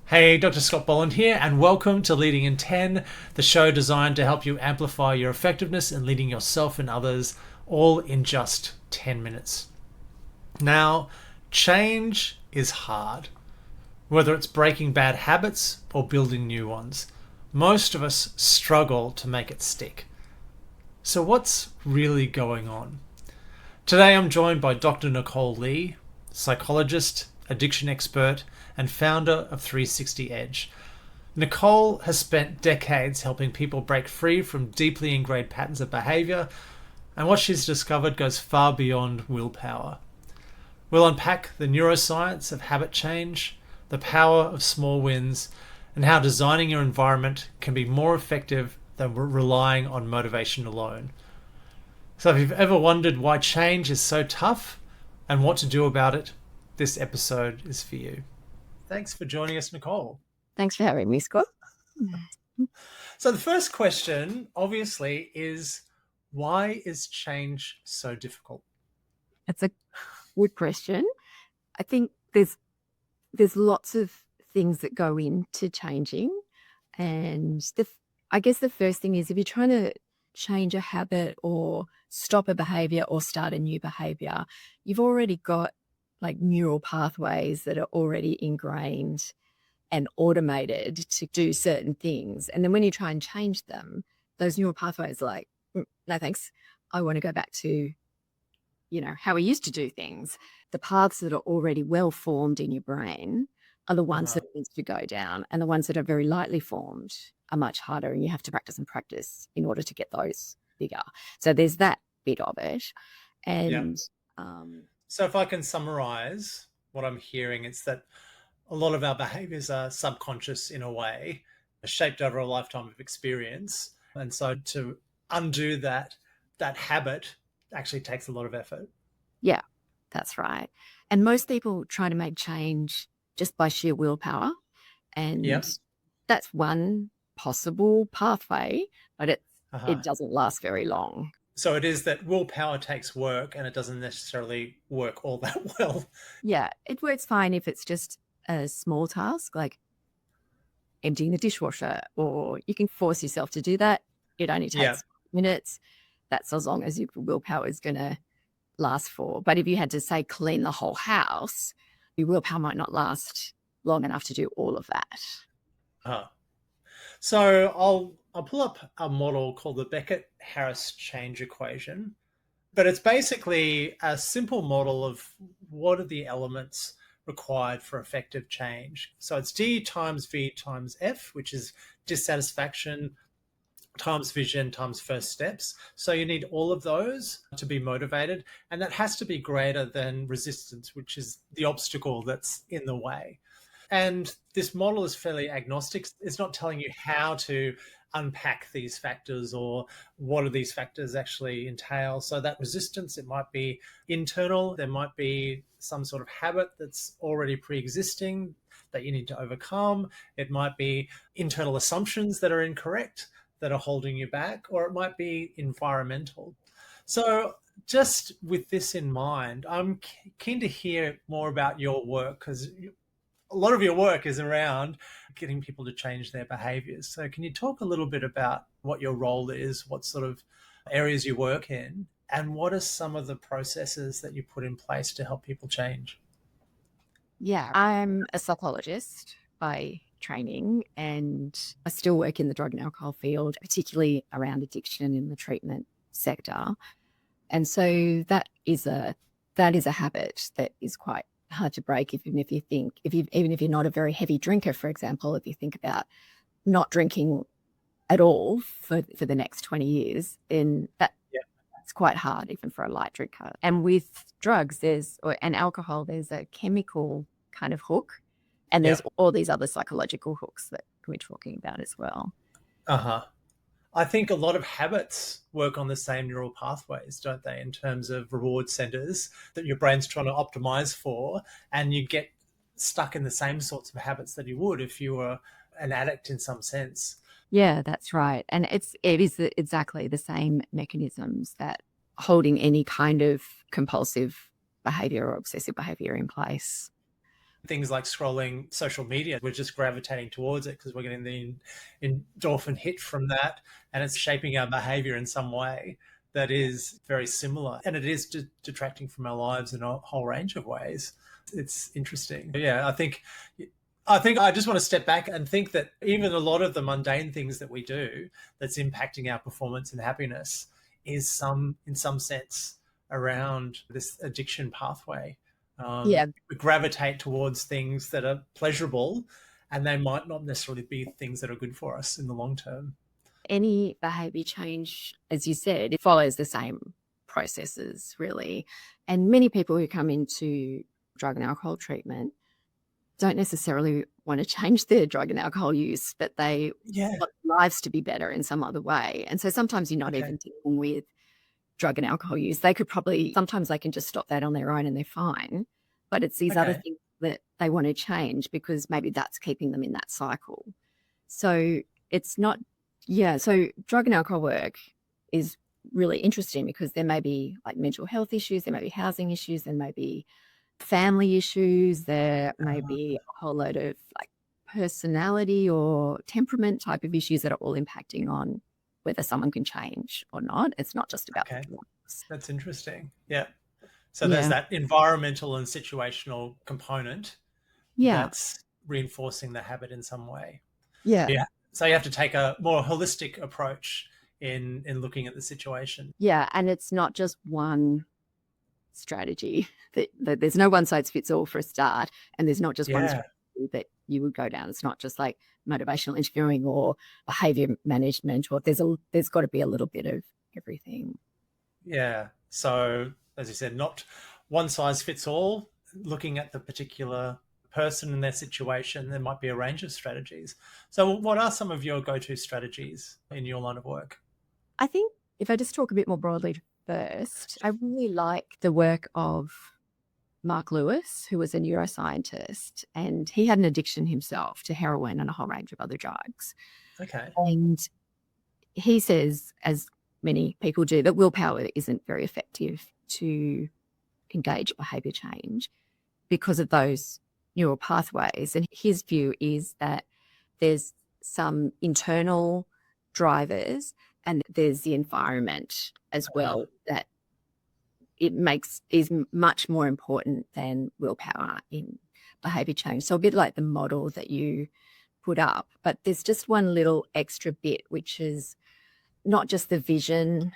Hey, Dr. Scott Bolland here, and welcome to Leading in 10, the show designed to help you amplify your effectiveness in leading yourself and others, all in just 10 minutes. Now, change is hard, whether it's breaking bad habits or building new ones. Most of us struggle to make it stick. So, what's really going on? Today, I'm joined by Dr. Nicole Lee, psychologist, addiction expert, and founder of 360 Edge. Nicole has spent decades helping people break free from deeply ingrained patterns of behaviour, and what she's discovered goes far beyond willpower. We'll unpack the neuroscience of habit change, the power of small wins, and how designing your environment can be more effective than relying on motivation alone. So if you've ever wondered why change is so tough and what to do about it, this episode is for you. Thanks for joining us, Nicole. Thanks for having me, Scott. So the first question, obviously, is why is change so difficult? That's a good question. I think there's lots of things that go into changing. And I guess the first thing is if you're trying to change a habit or stop a behavior or start a new behavior, you've already got like neural pathways that are already ingrained and automated to do certain things. And then when you try and change them, those neural pathways are like, no, thanks. I want to go back to, how we used to do things. The paths that are already well formed in your brain are the ones that needs to go down, and the ones that are very lightly formed are much harder, and you have to practice and practice in order to get those bigger. So there's that bit of it. And so if I can summarize what I'm hearing, it's that a lot of our behaviors are subconscious in a way, shaped over a lifetime of experience. And so to undo that habit actually takes a lot of effort. Yeah, that's right. And most people try to make change just by sheer willpower. And that's one possible pathway, but it doesn't last very long. So it is that willpower takes work and it doesn't necessarily work all that well. Yeah, it works fine if it's just a small task like emptying the dishwasher, or you can force yourself to do that. It only takes minutes. That's as long as your willpower is going to last for. But if you had to, say, clean the whole house, your willpower might not last long enough to do all of that. So I'll pull up a model called the Beckett-Harris change equation, but it's basically a simple model of what are the elements required for effective change. So it's D times V times F, which is dissatisfaction times vision times first steps. So you need all of those to be motivated, and that has to be greater than resistance, which is the obstacle that's in the way. And this model is fairly agnostic. It's not telling you how to unpack these factors or what do these factors actually entail. So that resistance, it might be internal. There might be some sort of habit that's already pre-existing that you need to overcome. It might be internal assumptions that are incorrect that are holding you back, or it might be environmental. So just with this in mind, I'm keen to hear more about your work, because a lot of your work is around getting people to change their behaviors. So can you talk a little bit about what your role is, what sort of areas you work in, and what are some of the processes that you put in place to help people change? Yeah, I'm a psychologist by training, and I still work in the drug and alcohol field, particularly around addiction in the treatment sector. And so that is a habit that is quite hard to break, even if you're not a very heavy drinker, for example. If you think about not drinking at all for the next 20 years, then that's quite hard, even for a light drinker. And with drugs and alcohol, there's a chemical kind of hook, and there's all these other psychological hooks that we're talking about as well. I think a lot of habits work on the same neural pathways, don't they, in terms of reward centers that your brain's trying to optimize for, and you get stuck in the same sorts of habits that you would if you were an addict in some sense. Yeah, that's right. And it is exactly the same mechanisms that holding any kind of compulsive behavior or obsessive behavior in place. things like scrolling social media, we're just gravitating towards it because we're getting the endorphin hit from that, and it's shaping our behavior in some way that is very similar. And it is detracting from our lives in a whole range of ways. It's interesting. Yeah, I think I just want to step back and think that even a lot of the mundane things that we do that's impacting our performance and happiness is in some sense around this addiction pathway. Yeah. We gravitate towards things that are pleasurable, and they might not necessarily be things that are good for us in the long term. Any behavior change, as you said, it follows the same processes, really. And many people who come into drug and alcohol treatment don't necessarily want to change their drug and alcohol use, but they Yeah. want their lives to be better in some other way. And so sometimes you're not Okay. even dealing with drug and alcohol use. They could probably, sometimes they can just stop that on their own and they're fine. But it's these other Okay. things that they want to change because maybe that's keeping them in that cycle. So it's not, so drug and alcohol work is really interesting because there may be like mental health issues, there may be housing issues, there may be family issues, there may be a whole load of like personality or temperament type of issues that are all impacting on whether someone can change or not. It's not just about Okay. the drugs. That's interesting. Yeah. So there's that environmental and situational component Yeah. that's reinforcing the habit in some way. Yeah. Yeah. So you have to take a more holistic approach in looking at the situation. Yeah. And it's not just one strategy. That there's no one size fits all for a start. And there's not just one strategy that you would go down. It's not just like motivational interviewing or behavior management, or there's got to be a little bit of everything. Yeah. So as you said, not one size fits all. Looking at the particular person and their situation, there might be a range of strategies. So what are some of your go-to strategies in your line of work? I think if I just talk a bit more broadly first, I really like the work of Mark Lewis, who was a neuroscientist, and he had an addiction himself to heroin and a whole range of other drugs. Okay. And he says, as many people do, that willpower isn't very effective to engage behavior change because of those neural pathways. And his view is that there's some internal drivers and there's the environment as well that is much more important than willpower in behavior change. So a bit like the model that you put up, but there's just one little extra bit, which is not just the vision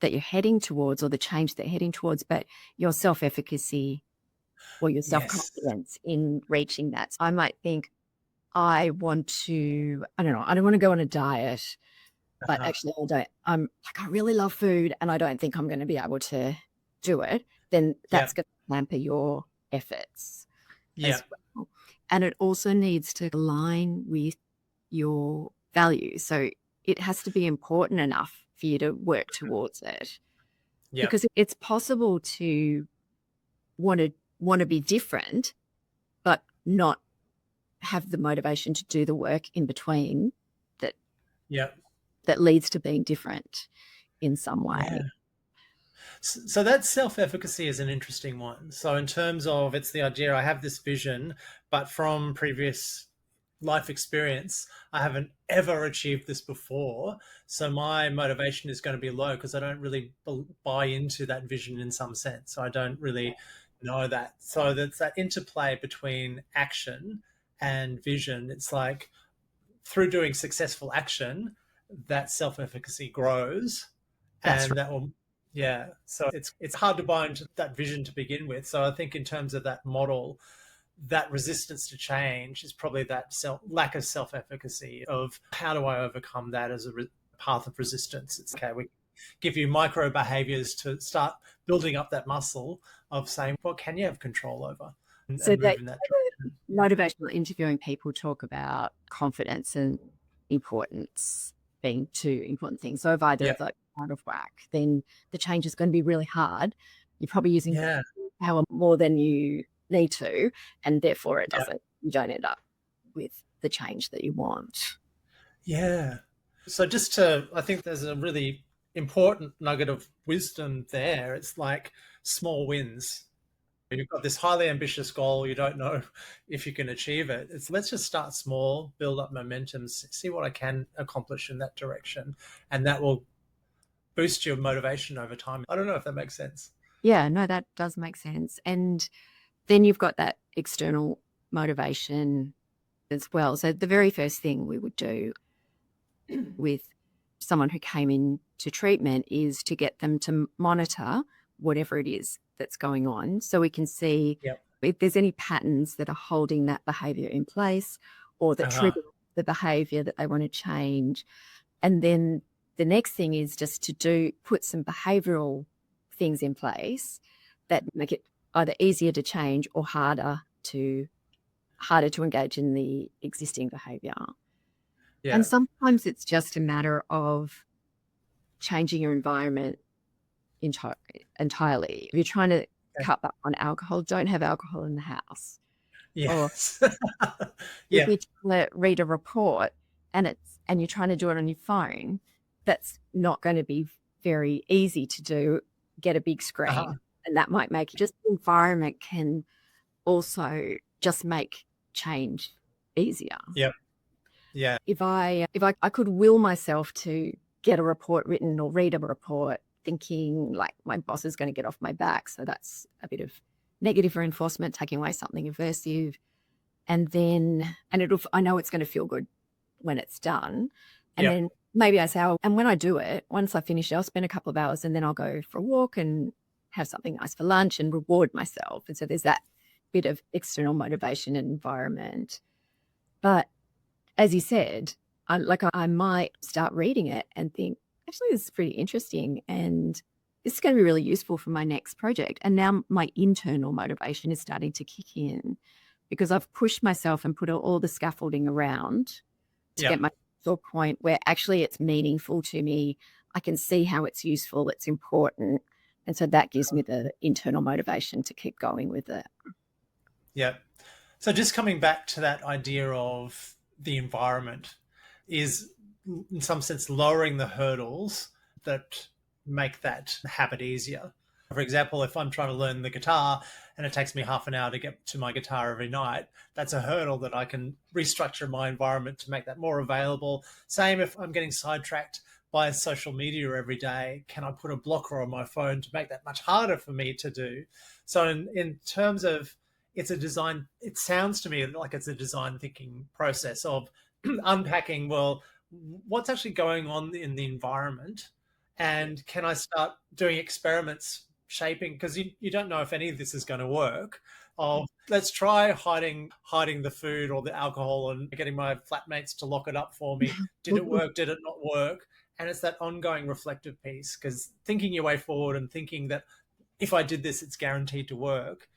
that you're heading towards or the change that you're heading towards, but your self-efficacy or your self-confidence in reaching that. So I might think, I don't want to go on a diet, but actually I really love food and I don't think I'm going to be able to do it. Then that's going to hamper your efforts as well. And it also needs to align with your values. So it has to be important enough for you to work towards it. Because it's possible to want to be different, but not have the motivation to do the work in between that leads to being different in some way. Yeah. So that self-efficacy is an interesting one. So in terms of, it's the idea, I have this vision, but from previous life experience, I haven't ever achieved this before. So my motivation is going to be low because I don't really buy into that vision in some sense. So I don't really know that. So that's that interplay between action and vision. It's like through doing successful action, that self-efficacy grows. That's and that will so it's hard to buy into that vision to begin with. So I think in terms of that model, that resistance to change is probably that lack of self-efficacy of how do I overcome that as a path of resistance. It's okay, we give you micro behaviors to start building up that muscle of saying, what can you have control over and move in that direction. Motivational interviewing people talk about confidence and importance being two important things. So if either of those out of whack, then the change is going to be really hard. You're probably using power more than you need to, and therefore you don't end up with the change that you want. Yeah. So I think there's a really important nugget of wisdom there. It's like small wins. You've got this highly ambitious goal. You don't know if you can achieve it. It's let's just start small, build up momentum, see what I can accomplish in that direction. And that will boost your motivation over time. I don't know if that makes sense. Yeah, no, that does make sense. And then you've got that external motivation as well. So the very first thing we would do with someone who came into treatment is to get them to monitor whatever it is that's going on, so we can see Yep. if there's any patterns that are holding that behavior in place or that trigger the behavior that they want to change. And then the next thing is just to put some behavioral things in place that make it either easier to change or harder to engage in the existing behavior. Yeah. And sometimes it's just a matter of changing your environment entirely. If you're trying to cut back on alcohol, don't have alcohol in the house. Yes. Or Yeah. if you're trying to read a report and you're trying to do it on your phone, that's not going to be very easy to do. Get a big screen, and that might make just the environment can also just make change easier. Yep. Yeah. If I could will myself to get a report written or read a report thinking like my boss is going to get off my back, so that's a bit of negative reinforcement, taking away something aversive, and I know it's going to feel good when it's done, and then maybe I say, oh, and when I do it, once I finish it, I'll spend a couple of hours and then I'll go for a walk and have something nice for lunch and reward myself. And so there's that bit of external motivation and environment. But as you said, I might start reading it and think, actually, this is pretty interesting and this is going to be really useful for my next project. And now my internal motivation is starting to kick in because I've pushed myself and put all the scaffolding around to get my to a point where actually it's meaningful to me. I can see how it's useful, it's important. And so that gives me the internal motivation to keep going with it. Yeah. So just coming back to that idea of the environment is in some sense lowering the hurdles that make that habit easier. For example, if I'm trying to learn the guitar and it takes me half an hour to get to my guitar every night, that's a hurdle that I can restructure my environment to make that more available. Same if I'm getting sidetracked by social media every day, can I put a blocker on my phone to make that much harder for me to do? So in terms of it's a design, it sounds to me like it's a design thinking process of unpacking, well, what's actually going on in the environment? And can I start doing experiments shaping, because you don't know if any of this is going to work, of let's try hiding the food or the alcohol and getting my flatmates to lock it up for me. Did it work? Did it not work? And it's that ongoing reflective piece, because thinking your way forward and thinking that if I did this, it's guaranteed to work,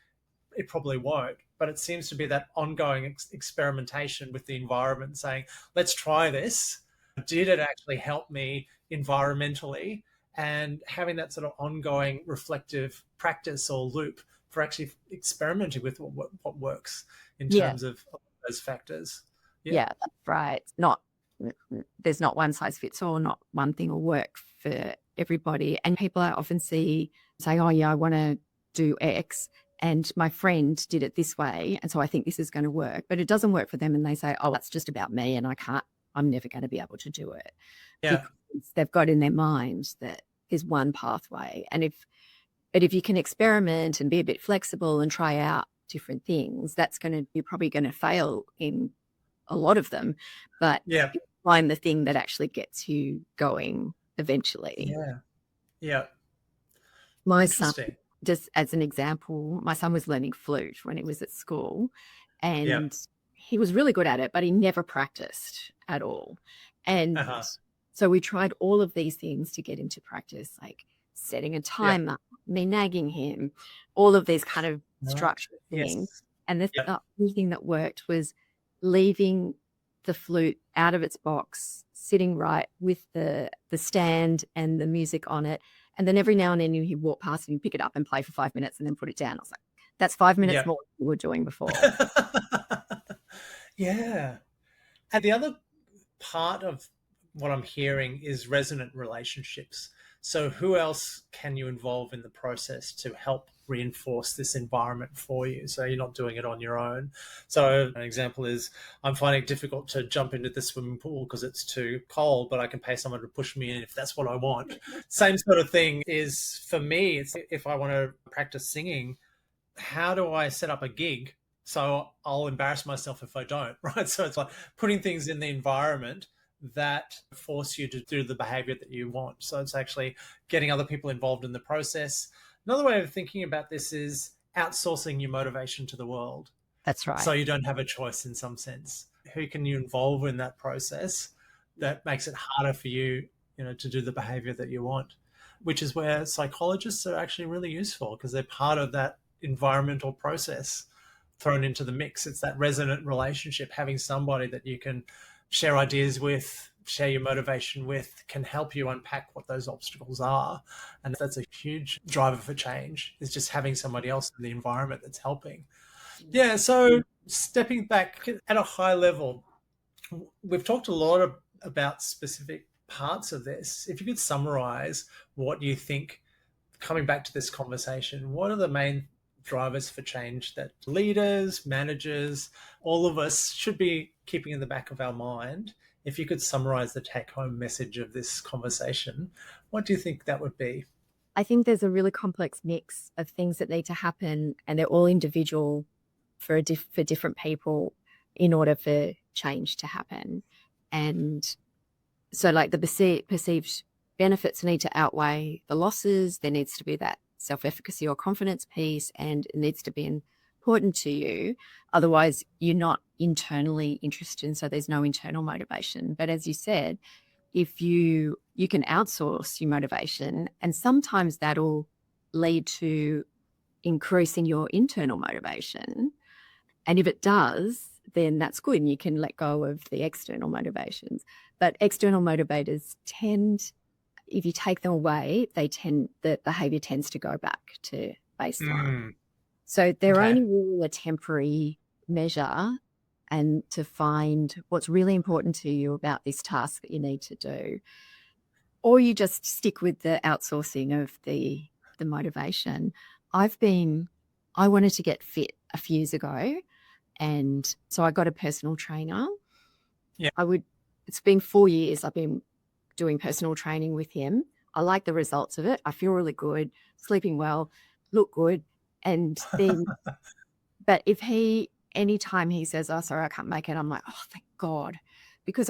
it probably won't. But it seems to be that ongoing experimentation with the environment, saying, let's try this. Did it actually help me environmentally? And having that sort of ongoing reflective practice or loop for actually experimenting with what works in terms of those factors. Yeah, that's right. There's not one size fits all, not one thing will work for everybody. And people I often see say, oh yeah, I want to do X and my friend did it this way, and so I think this is going to work, but it doesn't work for them. And they say, oh, that's just about me and I'm never going to be able to do it. Yeah. Because they've got in their minds that there's one pathway. And if you can experiment and be a bit flexible and try out different things, you're probably going to fail in a lot of them, but find the thing that actually gets you going eventually. Yeah. My son, just as an example, my son was learning flute when he was at school, and he was really good at it, but he never practiced at all. And so we tried all of these things to get him to practice, like setting a timer, me nagging him, all of these kind of structured things. And the only thing that worked was leaving the flute out of its box, sitting right with the stand and the music on it. And then every now and then he'd walk past and he'd pick it up and play for 5 minutes and then put it down. I was like, that's 5 minutes more than you were doing before. Yeah. And the other part of what I'm hearing is resonant relationships. So who else can you involve in the process to help reinforce this environment for you, so you're not doing it on your own. So an example is, I'm finding it difficult to jump into the swimming pool because it's too cold, but I can pay someone to push me in if that's what I want. Same sort of thing is for me. It's if I want to practice singing, how do I set up a gig so I'll embarrass myself if I don't, right? So it's like putting things in the environment that force you to do the behavior that you want. So it's actually getting other people involved in the process. Another way of thinking about this is outsourcing your motivation to the world. That's right. So you don't have a choice in some sense. Who can you involve in that process that makes it harder for you, to do the behavior that you want, which is where psychologists are actually really useful because they're part of that environmental process thrown into the mix. It's that resonant relationship, having somebody that you can share ideas with, share your motivation with, can help you unpack what those obstacles are. And that's a huge driver for change, is just having somebody else in the environment that's helping. Yeah, so stepping back at a high level, we've talked a lot about specific parts of this. If you could summarize what you think, coming back to this conversation, what are the main drivers for change that leaders, managers, all of us should be keeping in the back of our mind? If you could summarize the take-home message of this conversation, what do you think that would be? I think there's a really complex mix of things that need to happen, and they're all individual for different people in order for change to happen. And so like the perceived benefits need to outweigh the losses. There needs to be that self-efficacy or confidence piece, and it needs to be important to you. Otherwise, you're not internally interested, and so there's no internal motivation. But as you said, if you can outsource your motivation, and sometimes that'll lead to increasing your internal motivation. And if it does, then that's good, and you can let go of the external motivations. But external motivators tend, if you take them away, the behavior tends to go back to baseline. So they're only really a temporary measure, and to find what's really important to you about this task that you need to do. Or you just stick with the outsourcing of the motivation. I wanted to get fit a few years ago, and so I got a personal trainer. Yeah. It's been 4 years I've been doing personal training with him. I like the results of it. I feel really good, sleeping well, look good. And then, but if anytime he says, "Oh, sorry, I can't make it," I'm like, "Oh, thank God," because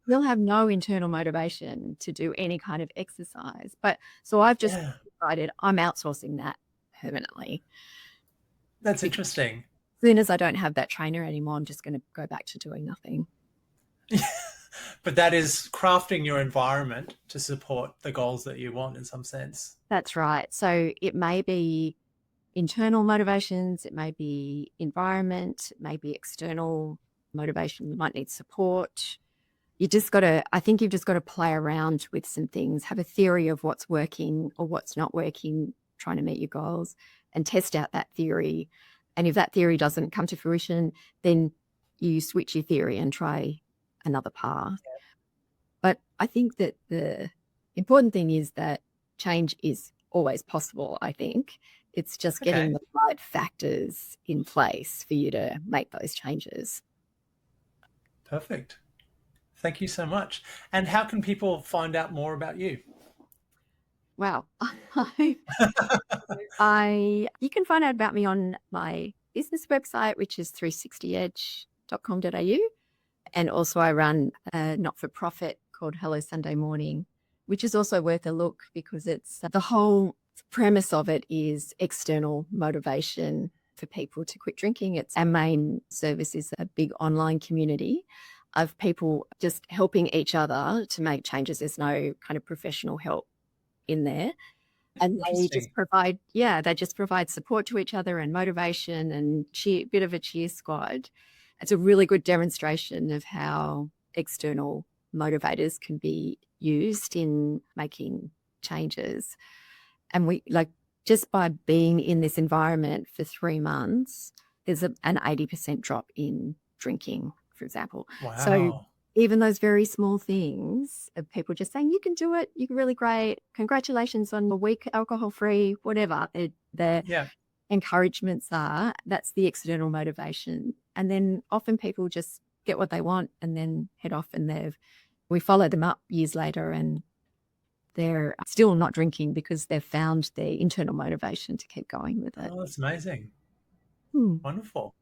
you'll have no internal motivation to do any kind of exercise. But so I've just decided I'm outsourcing that permanently. That's interesting. As soon as I don't have that trainer anymore, I'm just going to go back to doing nothing. But that is crafting your environment to support the goals that you want in some sense. That's right. So it may be internal motivations, it may be environment, it may be external motivation. You might need support. I think you've just got to play around with some things, have a theory of what's working or what's not working, trying to meet your goals, and test out that theory. And if that theory doesn't come to fruition, then you switch your theory and try another path. Yeah. But I think that the important thing is that change is always possible, I think. It's just getting the right factors in place for you to make those changes. Perfect. Thank you so much. And how can people find out more about you? Wow. You can find out about me on my business website, which is 360edge.com.au. And also I run a not-for-profit called Hello Sunday Morning, which is also worth a look because it's the whole premise of it is external motivation for people to quit drinking. Our main service is a big online community of people just helping each other to make changes. There's no kind of professional help in there. And they just provide support to each other and motivation and bit of a cheer squad. It's a really good demonstration of how external motivators can be used in making changes. And just by being in this environment for 3 months, there's an 80% drop in drinking, for example. Wow. So even those very small things of people just saying, you can do it, you're really great, congratulations on a week alcohol-free, whatever the Yeah. encouragements are, that's the external motivation. And then often people just get what they want and then head off, and we follow them up years later and they're still not drinking because they've found the internal motivation to keep going with it. Oh, that's amazing. Wonderful.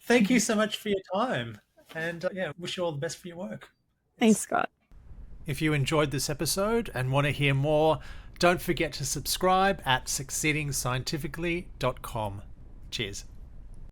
Thank you so much for your time. And wish you all the best for your work. Thanks, Scott. If you enjoyed this episode and want to hear more, don't forget to subscribe at succeedingscientifically.com. Cheers.